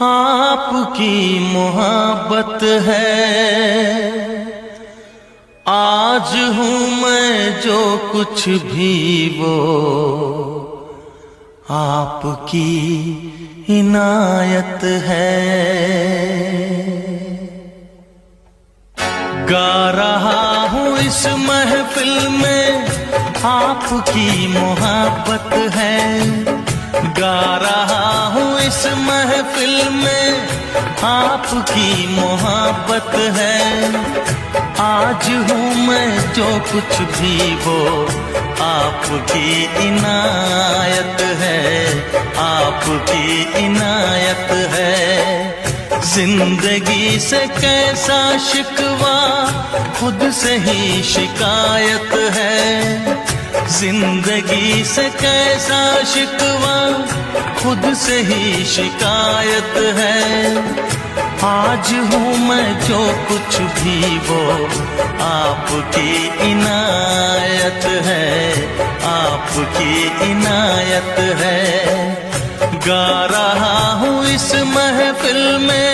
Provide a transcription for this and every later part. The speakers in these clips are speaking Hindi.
आपकी मोहब्बत है। आज हूँ मैं जो कुछ भी वो आपकी इनायत है। गा रहा हूँ इस महफिल में आपकी मोहब्बत है। गा रहा हूँ इस महफिल में आपकी मोहब्बत है। आज हूँ मैं जो कुछ भी वो आपकी इनायत है, आपकी इनायत है। जिंदगी से कैसा शिकवा खुद से ही शिकायत है। जिंदगी से कैसा शिकवा खुद से ही शिकायत है। आज हूँ मैं जो कुछ भी वो आपकी इनायत है, आपकी इनायत है। गा रहा हूँ इस महफिल में।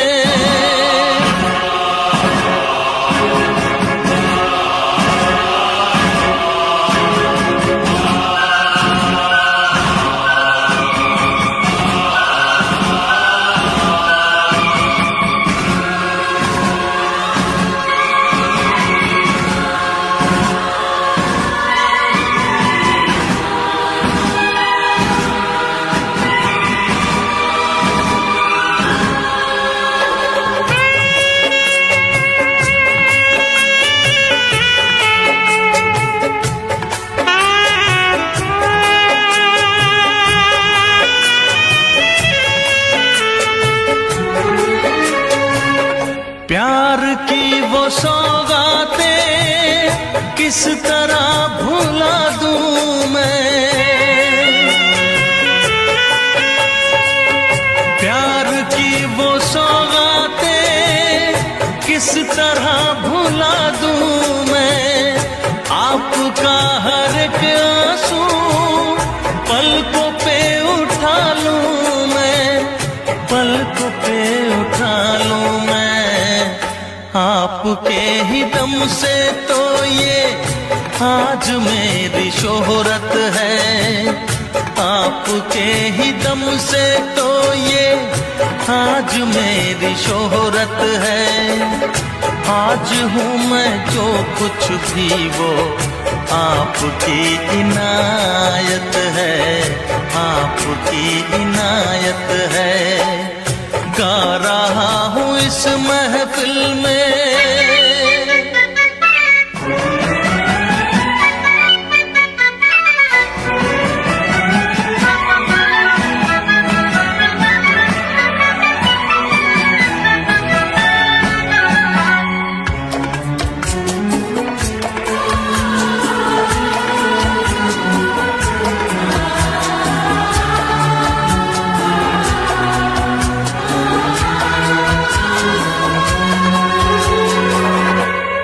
प्यार की वो सौगातें किस तरह भुला दूं मैं। प्यार की वो सौगातें किस तरह भुला दूं मैं। आपका हर एक आंसू पलकों पे उठा लूं मैं, पलकों पे उठा लूं मैं। आपके ही दम से तो ये आज मेरी शोहरत है। आपके ही दम से तो ये आज मेरी शोहरत है। आज हूँ मैं जो कुछ भी वो आपकी इनायत है, आपकी इनायत है। गा रहा हूँ इस महफिल में।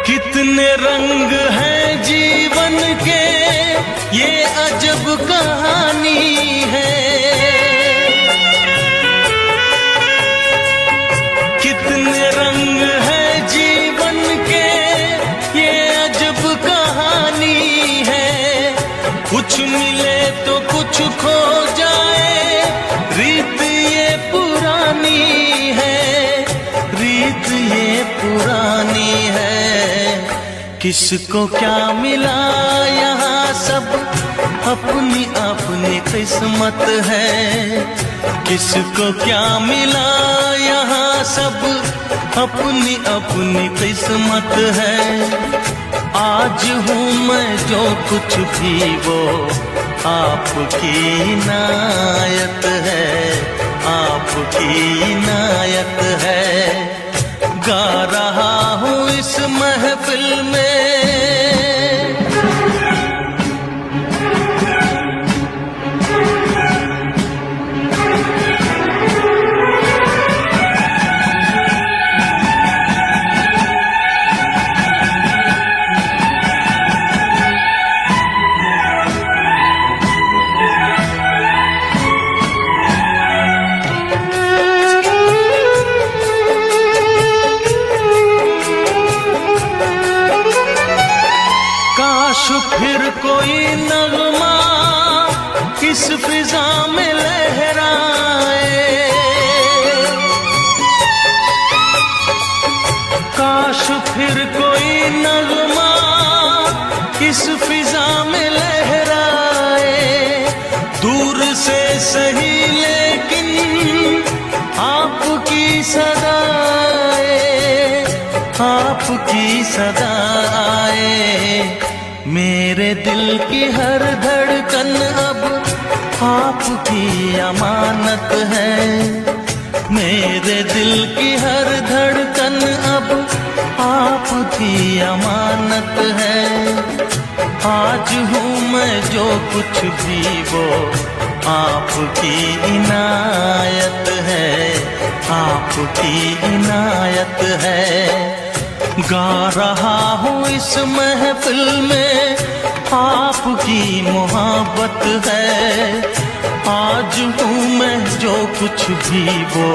कितने रंग हैं जीवन के ये अजब कहानी है। कितने रंग हैं जीवन के ये अजब कहानी है। कुछ मिले तो कुछ खो जाए, रीत ये पुरानी है, रीत ये पुरानी है। किसको क्या मिला यहाँ सब अपनी अपनी किस्मत है। किसको क्या मिला यहाँ सब अपनी अपनी किस्मत है। आज हूँ मैं जो कुछ भी वो आपकी इनायत है, आपकी इनायत है। गा रहा हूँ इस महफिल में। इस फिजा में लहराए। काश फिर कोई नगमा इस फिजा में लहराए, दूर से सही लेकिन आपकी सदाए, आपकी सदाए। मेरे दिल की हर धड़कन अब आपकी अमानत है, मेरे दिल की हर धड़कन अब आपकी अमानत है। आज हूँ मैं जो कुछ भी वो आपकी इनायत है, आपकी इनायत है। गा रहा हूँ इस महफिल में आपकी मोहब्बत है, आज हूँ मैं जो कुछ भी वो।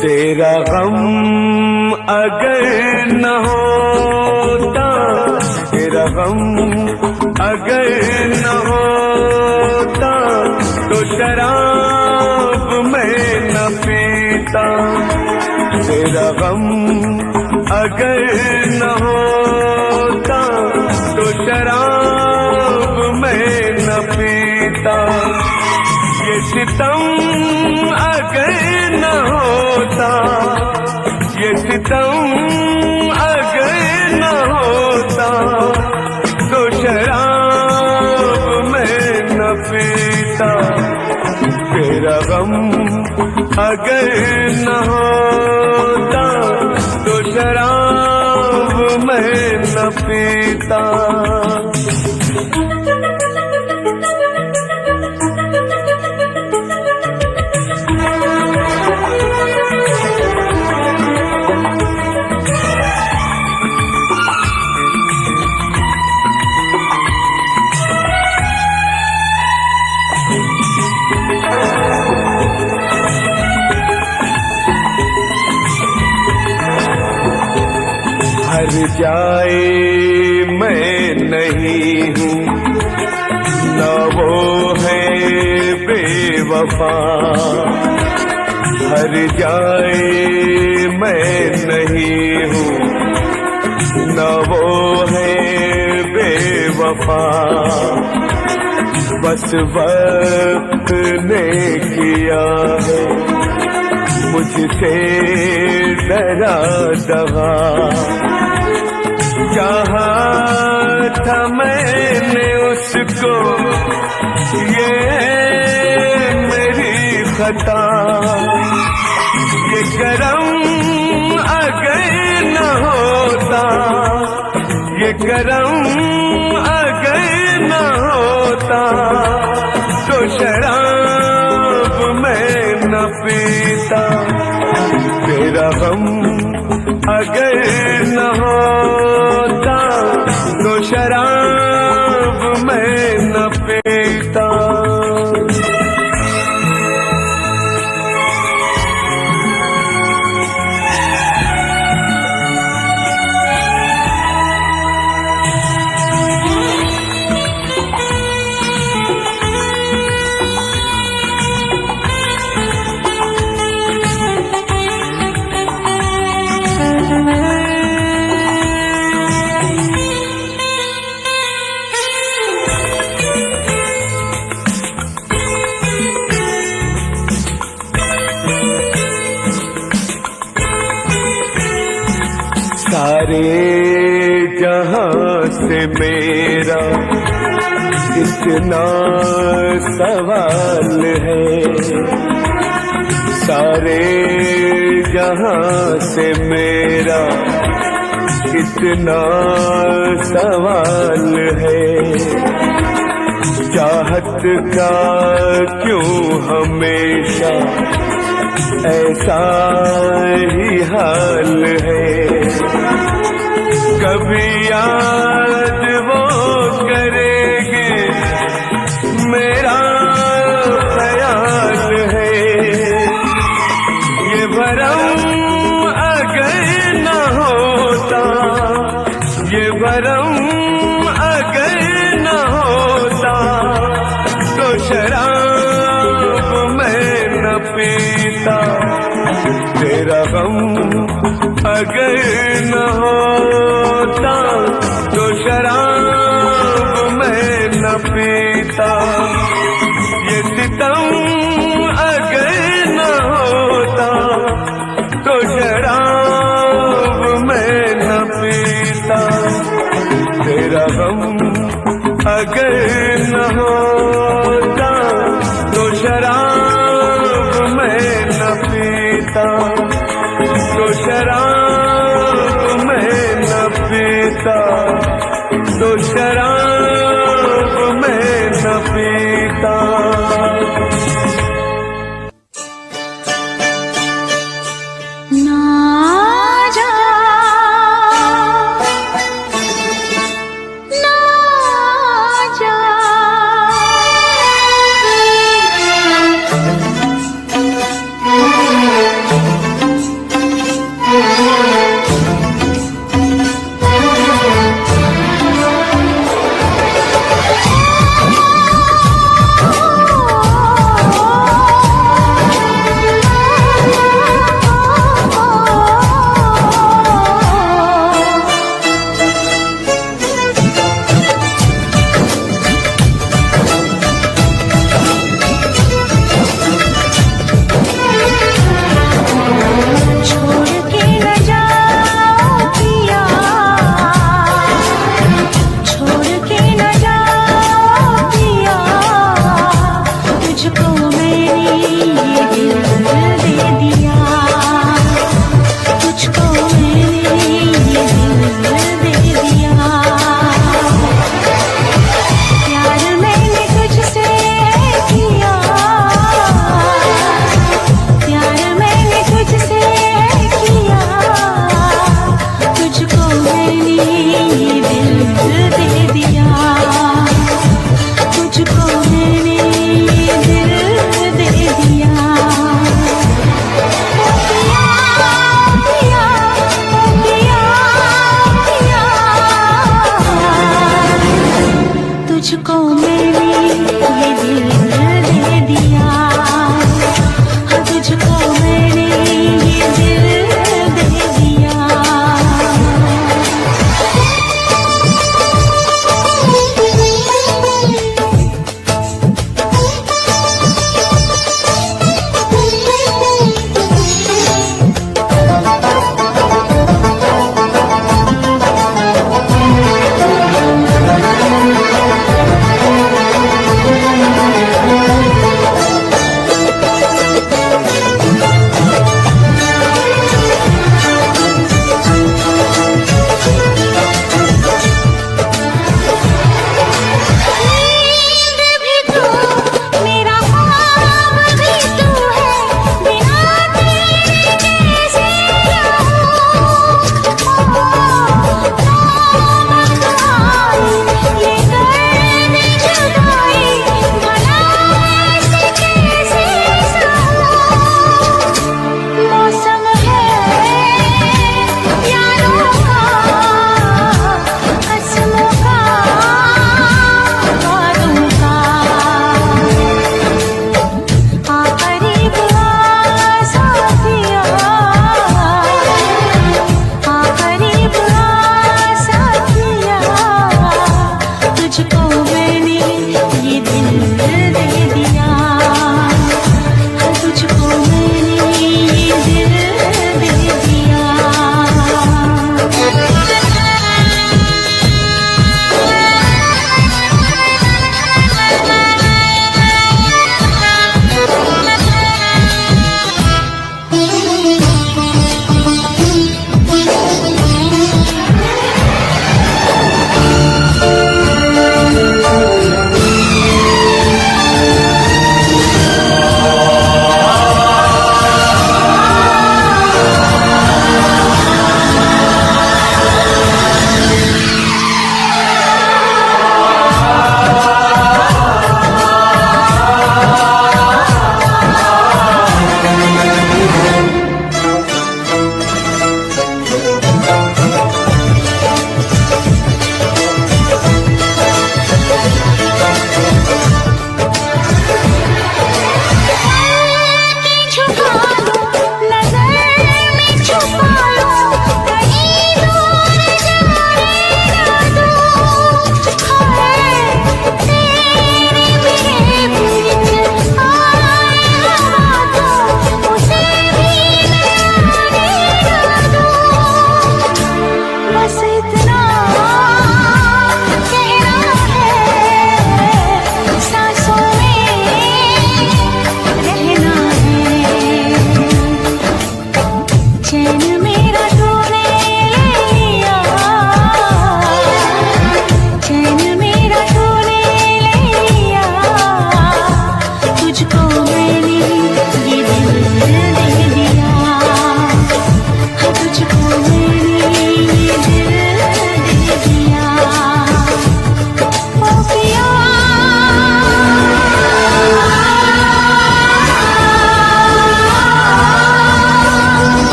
तेरा गम अगर न होता, तेरा गम अगर न होता, तो शराब मैं न पीता। तेरा गम अगर न होता, तो शराब मैं न पीता। ये सितम अगर न होता, ये सितम अगर न होता, तो शराब मैं न पीता। तेरा गम अगर न होता, तो शराब मैं न पीता। हर जाए मैं नहीं हूँ, न वो है बेवफा। हर जाए मैं नहीं हूँ, न वो है बेवफा। बस वक्त ने किया है मुझसे डरा दगा। चाहा था मैंने उसको, ये मेरी खता। ये करम अगर न होता, ये करम अगर न होता, तो शराब मैं न पीता। तेरा गम अगर न होता, तो शराब मैं न पीता। सारे जहां से मेरा इतना सवाल है सारे जहां से मेरा, इतना सवाल है चाहत का क्यों हमेशा ऐसा ही हाल है। कभी याद वो करेंगे मेरा ख्याल है, ये भरम अगर न होता, ये भरम अगर न होता तो शराब मैं न पीता, तेरा गम अगर न होता तो शराब मैं न पीता, ये सितम अगर न होता तो शराब मैं न पीता, तेरा गम अगर न होता तो शराब मैं न पीता, तो शराब मैं न पीता, तो शराब मैं न पीता।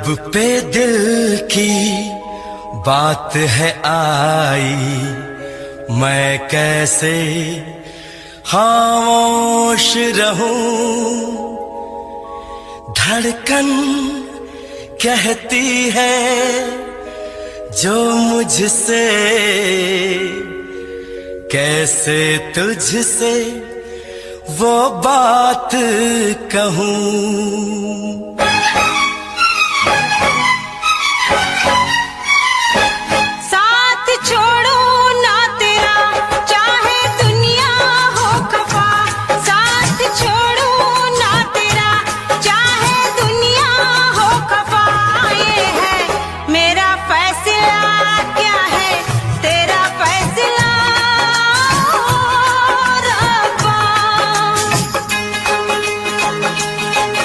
पे दिल की बात है आई, मैं कैसे खामोश रहूं। धड़कन कहती है जो मुझसे, कैसे तुझसे वो बात कहूं।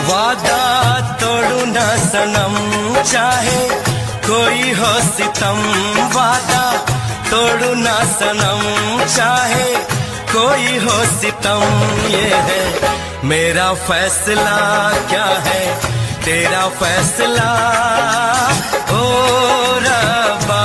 वादा तोड़ू ना सनम, चाहे कोई हो सितम। वादा तोड़ू ना सनम, चाहे कोई हो सितम। ये है मेरा फैसला, क्या है तेरा फैसला ओ रब्बा।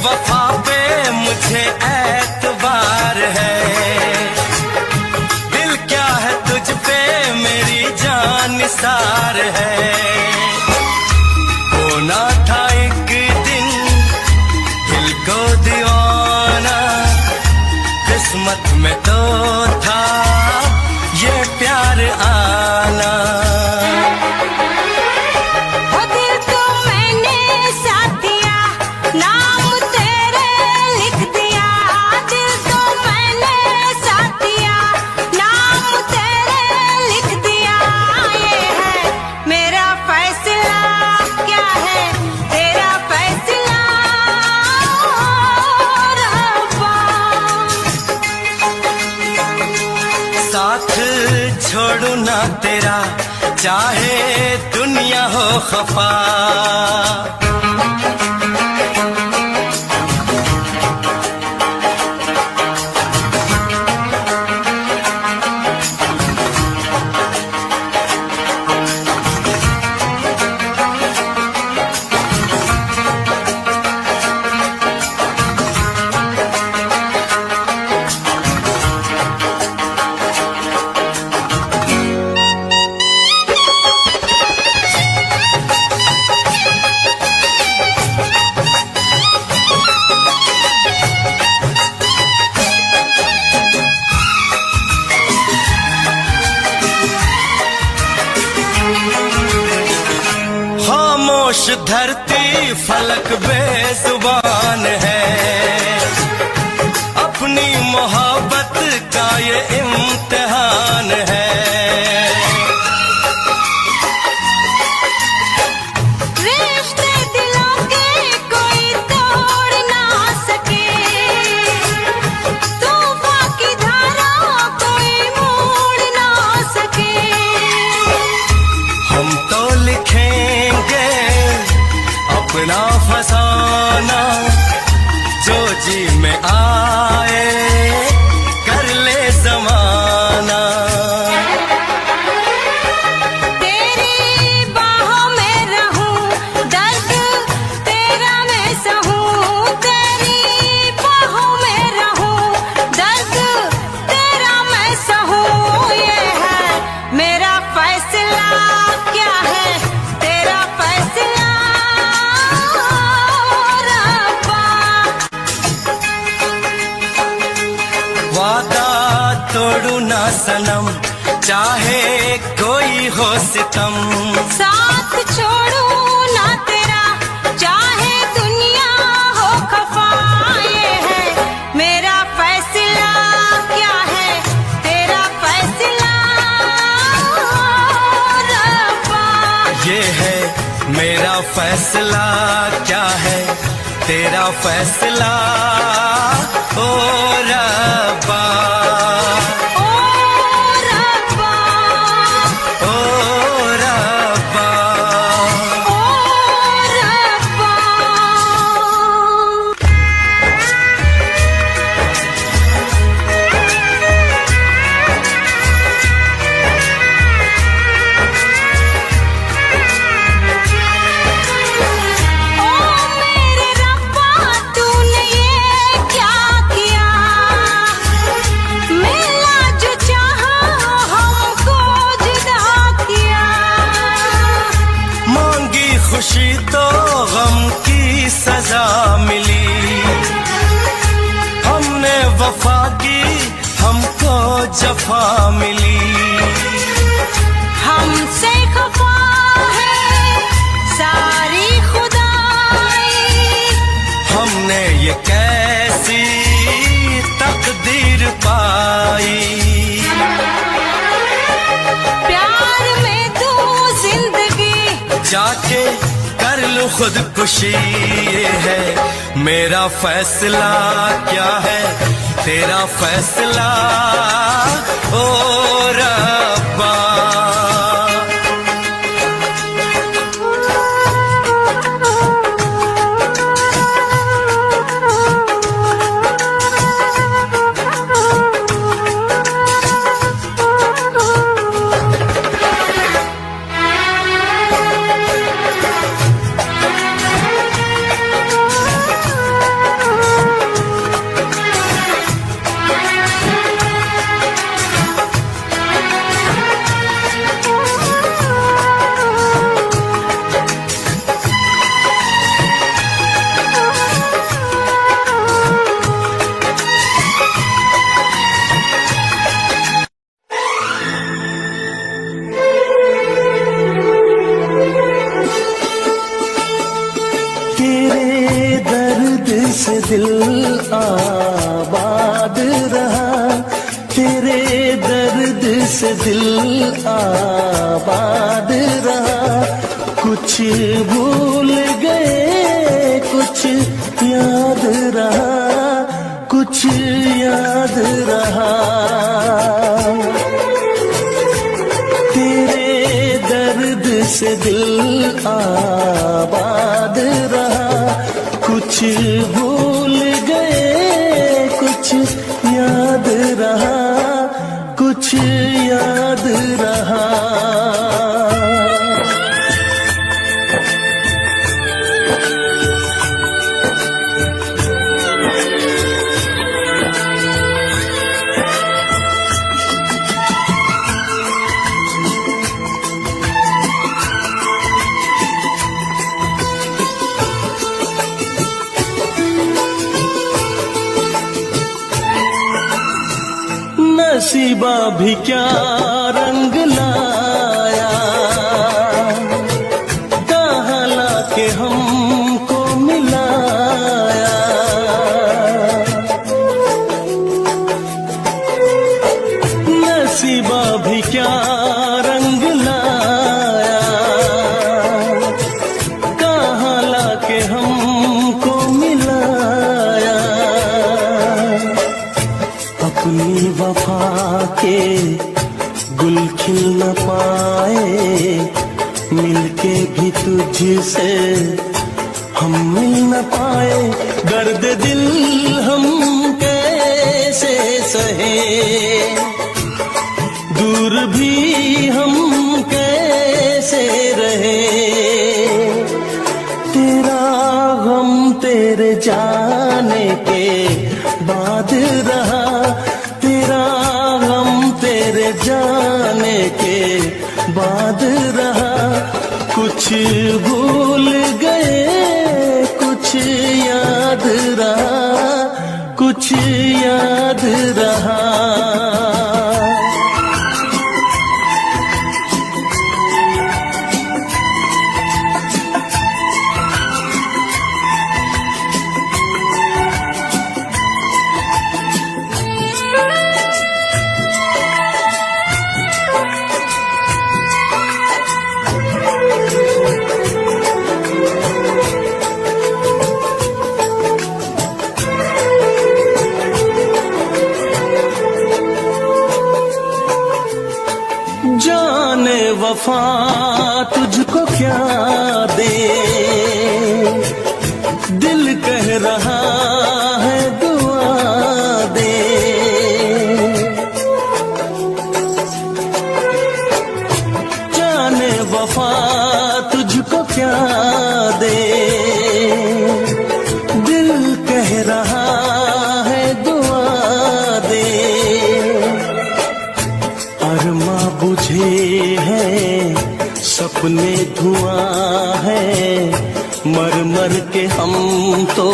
वफा पे मुझे एतबार है, दिल क्या है तुझ पे मेरी जान निसार है। होना था एक दिन दिल को दीवाना, किस्मत में तो था ये प्यार आना। साथ छोड़ू ना तेरा, चाहे दुनिया हो खफा। खामोश धरती फलक बेजुबान है, अपनी मोहब्बत का ये इम्तिहान है। रिश्ते दिलों के कोई तोड़ ना सके, तूफान की धारा कोई मोड़ ना सके। हम तो लिखेंगे अपना फसाना, जो जी में आए कर ले जमाना। तेरी बाहों में रहूं, दर्द तेरा मैं सहूं। तेरी बाहों में रहूं, दर्द तेरा मैं सहूं। ये है मेरा फैसला। तोड़ू ना सनम, चाहे कोई हो सितम। साथ छोड़ू ना तेरा, चाहे दुनिया हो खफा। ये है मेरा फैसला, क्या है तेरा फैसला रब्बा। ये है मेरा फैसला, क्या है तेरा फैसला ओ रब्बा। ओ रब्बा, ओ रब्बा, ओ रब्बा। ओ मेरे रब्बा, तूने ये क्या किया? मिला जो चाहा हमको जुदा किया। मांगी खुशी तो गम की सजा मिली, हमने वफा की हमको जफा मिली। हमसे खफा है सारी खुदाई, हमने ये कैसी तकदीर पाई। प्यार में तू जिंदगी जाके कर लूं खुदकुशी, ये है मेरा फैसला, क्या है तेरा फैसला ओ रब्बा। तेरे दर्द से दिल आबाद रहा, तेरे दर्द से दिल आबाद रहा। कुछ भूल गए कुछ याद रहा, कुछ याद रहा। तेरे दर्द से दिल आबाद रहा, कुछ भूल गए कुछ याद रहा, कुछ याद रहा। नसीबा भी क्या रंग लाया, कहाँ लाके हमको मिलाया। नसीबा भी क्या रंग लाया, कहाँ लाके हमको मिलाया। अपनी वफा के गुल खिल न पाए, मिलके भी तुझसे हम मिल न पाए। दर्द दिल हम कैसे सहे, दूर भी हम कैसे रहे। तेरा गम तेरे जाने के बाद रहा, तेरा गम तेरे जाने के बाद रहा। कुछ भूल गए कुछ याद रहा, कुछ याद रहा। वफा तुझको क्या दे, दिल कह रहा है दुआ दे। जाने वफा तुझको क्या दे, दिल कह रहा है दुआ दे। अरमा बुझे हैं सपने धुआं है, मर मर के हम तो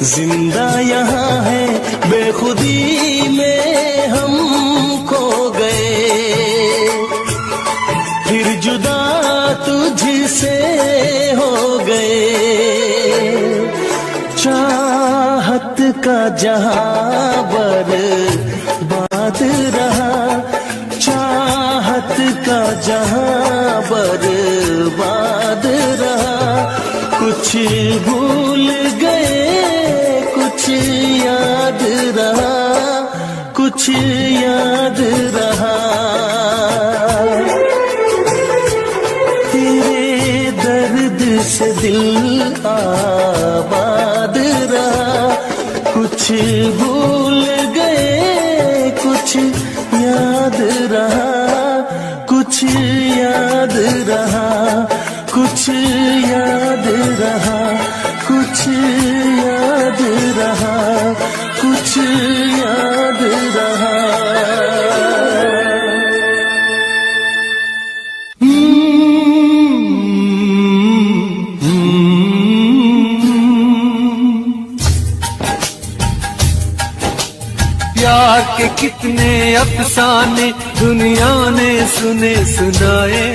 जिंदा यहाँ है। बेखुदी में हम खो गए, फिर जुदा तुझसे हो गए। चाहत का जहां बर्बाद रहा, चाहत का जहां बर्बाद रहा। कुछ भूल गए कुछ याद रहा, कुछ याद रहा। तेरे दर्द से दिल आबाद रहा। कुछ भूल गए कुछ याद रहा, कुछ याद रहा, कुछ याद रहा, कुछ याद रहा, कुछ याद रहा। प्यार के कितने अफसाने दुनिया ने सुने सुनाए,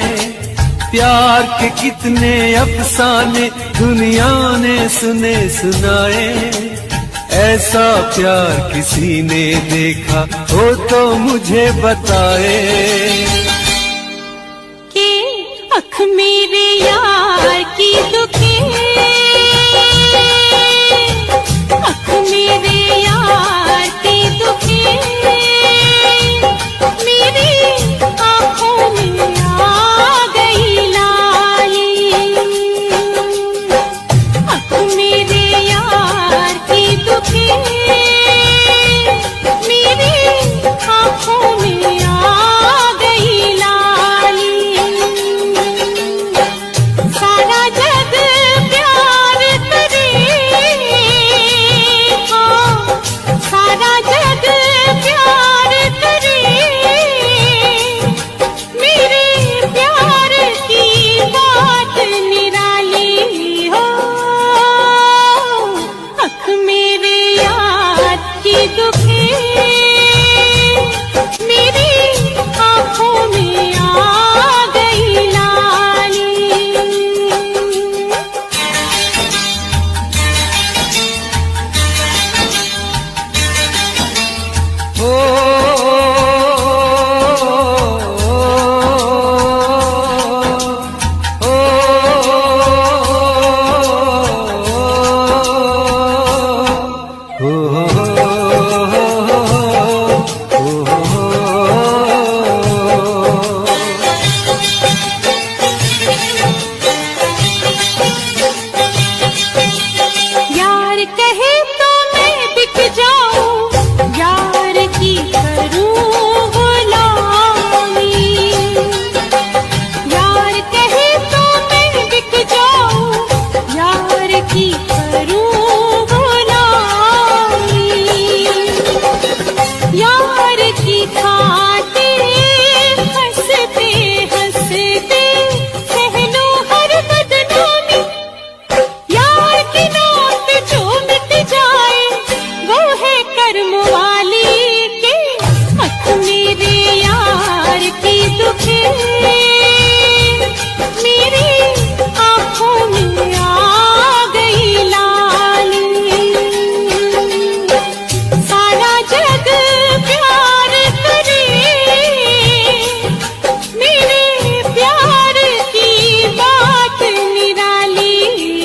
प्यार के कितने अफसाने दुनिया ने सुने सुनाए। ऐसा प्यार किसी ने देखा हो तो मुझे बताए। कि अख मेरे यार की दुखी, अख मेरे यार की दुखी, मेरी आंखों में आ गई लाली। अख मेरे यार की दुखी, मेरी आंखों में आ गई लाली। सारा जग प्यार करे, हाँ सारा जग प्यार करे, मेरे प्यार की बात निराली हो। अख मेरे यार की दुखी, मेरी आंखों में आ गई लाली। ओ यार कहे तो मैं बिक जाऊं, यार की करूं गुलामी। यार कहे तो मैं बिक जाऊं, यार की करूं गुलामी। यार की खातिर हंसते हंसते सह लूं हर बदनामी। यार की नाम जो मिट जाए वो है कर्म वाली के। अख मेरे यार की दुखी, मेरी आंखों में आ गई लाली। सारा जग प्यार करे, मेरे प्यार की बात निराली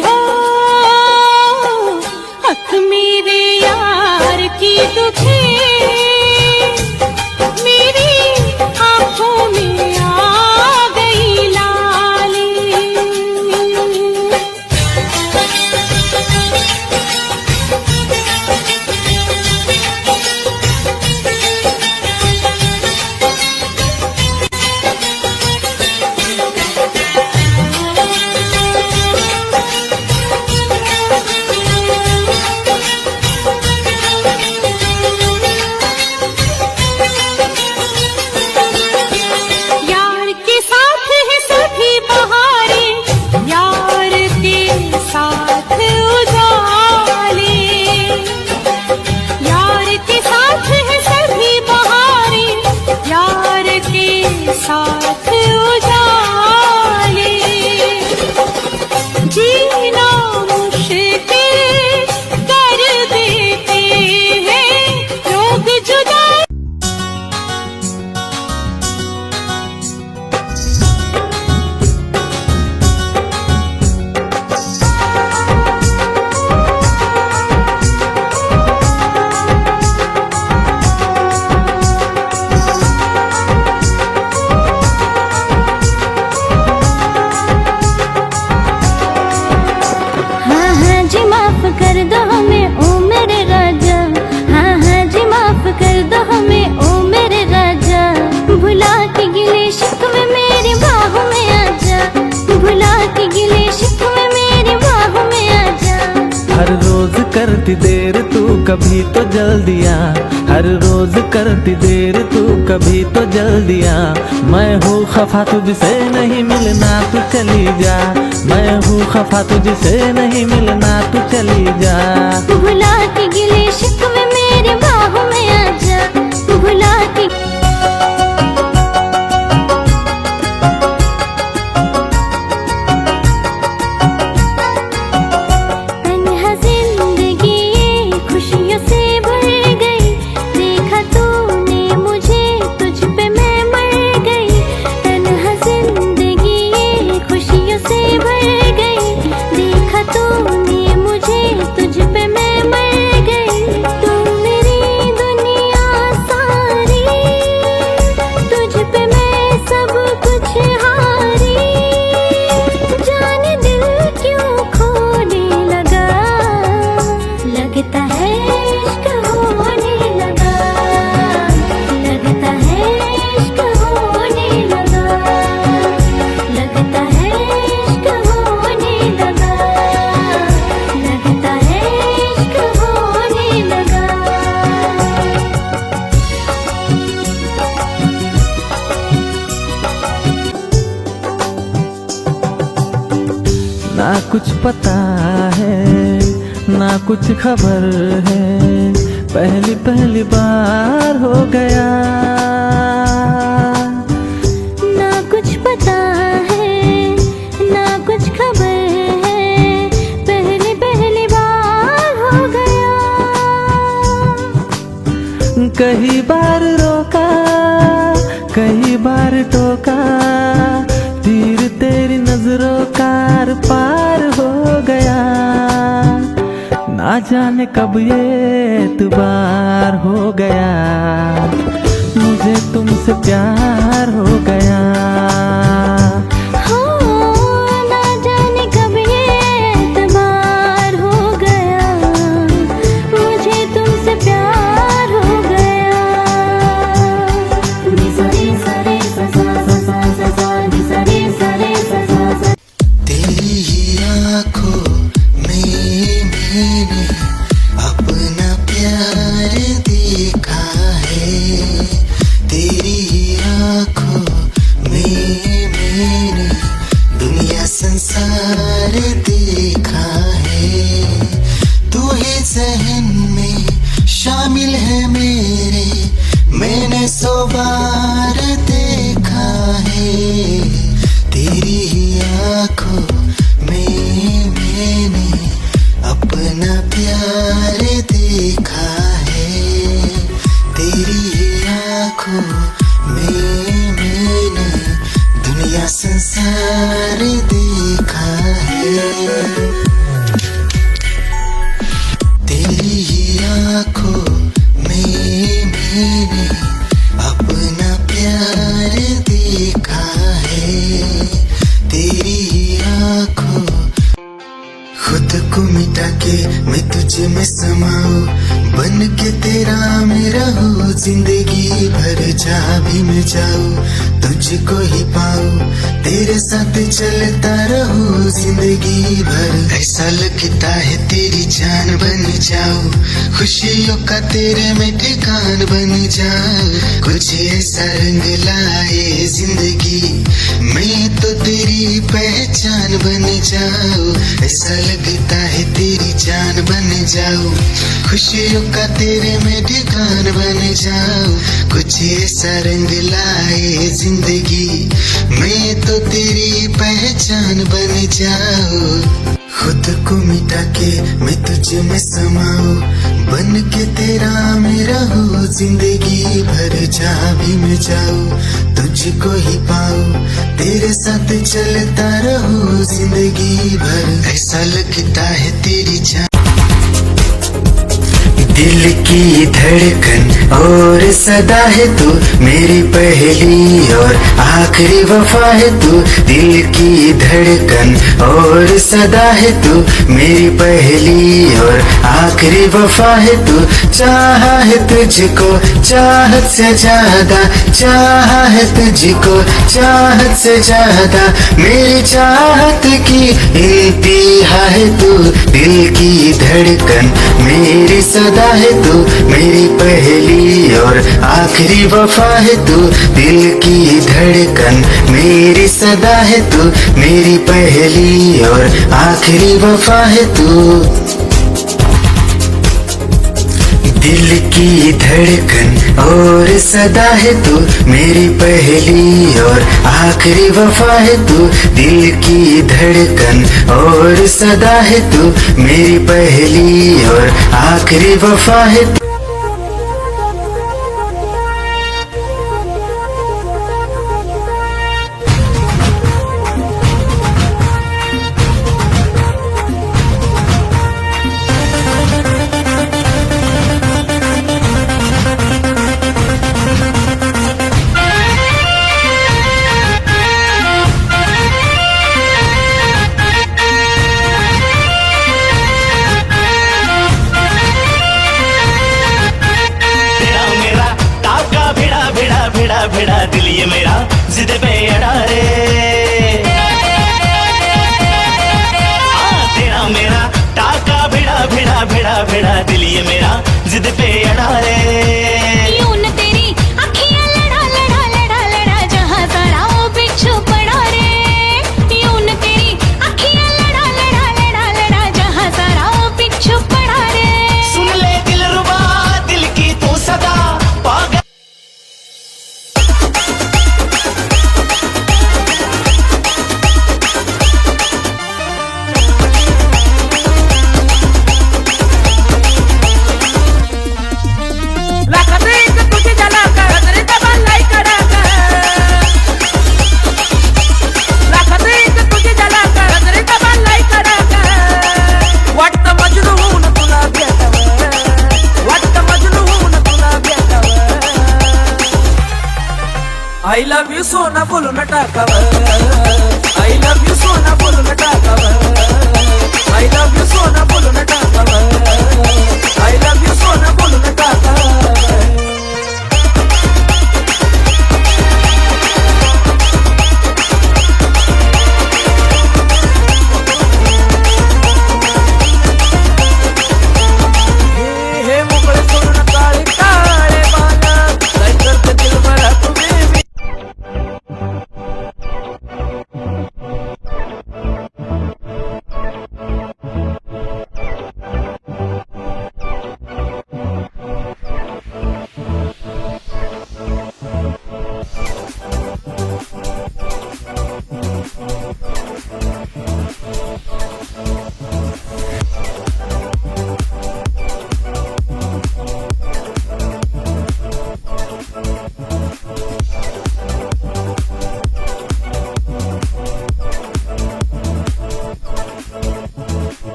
हो। अख मेरे यार की दुखी, हर रोज करती देर तू कभी तो जल्दी आ, हर रोज करती देर तू कभी तो जल्दी आ। मैं हूँ खफा तुझसे नहीं मिलना तू चली जा, मैं हूँ खफा तुझसे नहीं मिलना तू चली जा। भुला के गिले शिकवे मेरे बाहों में आजा, भुला के तन्हा जिंदगी ये खुशियों से भर गई, देखा तूने मुझे तुझ पे मैं मर गई। तन्हा जिंदगी ये खुशियों से भर गई, देखा तूने मुझे तुझ पे मैं मर गई। तू मेरी दुनिया सारी, तुझ पे मैं सब कुछ हारी। जाने दिल क्यों खोने लगा, लगता है इश्क होने लगा, लगता है इश्क होने लगा, लगता है इश्क होने लगा, लगता है इश्क होने लगा। ना कुछ पता है ना कुछ खबर है, पहली पहली बार हो गया। ना कुछ पता है ना कुछ खबर है, पहली पहली बार हो गया। कई बार रोका कई बार टोका, तीर तेरी नजरों का आर पार हो गया। ना जाने कब ये एतबार हो गया, मुझे तुमसे प्यार हो गया। हो ना जाने कब ये एतबार हो गया, मुझे तुमसे प्यार हो गया। नी सा रे सा रे सा सा सा सा सा सा, नी सा रे सा रे सा सा सा। तेरी ही आँखों में मैंने अपना प्यार देखा है, तेरी ही आँखों में मैंने दुनिया संसार देखा है। तू ही जहन में शामिल है मेरे, मैंने 100 बार देखा है। तेरी ही आँखों में मैंने अपना प्यार देखा है, तेरी ही आँखों में मैंने दुनिया संसार देखा है। तेरी ही आँखों में मैंने अपना प्यार देखा है, तेरी ही आँखों। खुद को मिटा के मैं तुझ में समाऊं, बन के तेरा मैं रहूं, जिंदगी भर जहाँ भी मैं जाऊं तुझको ही पाऊं, तेरे साथ चलता रहूं जिंदगी भर। ऐसा लगता है तेरी जान बन जाऊं, खुशियों का तेरे में ठिकान बन जाऊं। कुछ ऐसा रंग लाए जिंदगी, मैं तो तेरी पहचान बन जाऊं। ऐसा लगता है तेरी जान बन जाऊं, खुशियों का तेरे में ठिकान बन जाऊं। कुछ ऐसा रंग लाए जिंदगी, मैं तो तेरी पहचान बन जाऊं। खुद को मिटा के मैं तुझ में समाऊं, बन के तेरा मैं रहूं, जिंदगी भर जहाँ भी मैं जाऊं तुझको ही पाऊं, तेरे साथ चलता रहूं जिंदगी भर। ऐसा लगता है तेरी जान दिल की धड़कन और सदा है तू, मेरी पहली और आखिरी वफा है तू। दिल की धड़कन और सदा है तू, मेरी पहली और आखिरी वफा है तू। चाहा है तुझको चाहत से ज्यादा, चाहा है तुझको चाहत से ज्यादा, मेरी चाहत की इंतहा है तू। दिल की धड़कन मेरी सदा है तू, मेरी पहली और आखिरी वफा है तू। दिल की धड़कन मेरी सदा है तू, मेरी पहली और आखिरी वफा है तू। दिल की धड़कन और सदा है तू, मेरी पहली और आखिरी वफा है तू। दिल की धड़कन और सदा है तू, मेरी पहली और आखिरी वफा है तू। भिड़ा दिल ये मेरा जिद पे अड़ा रे। तेरा मेरा टाका भिड़ा भिड़ा भिड़ा भिड़ा दिल ये मेरा जिद पे अड़ा रे। यूं न तेरी अखियां लड़ा लड़ा लड़ा लड़ा जहां सारा वो बिच्छू पड़ा रे। यूं न तेरी अखियां लड़ा लड़ा लड़ा लड़ा जहां सारा वो बिच्छू पड़ा रे। सुन ले दिलरुबा दिल की तू सदा पागल। I love you सोना बोलो न टाकावर।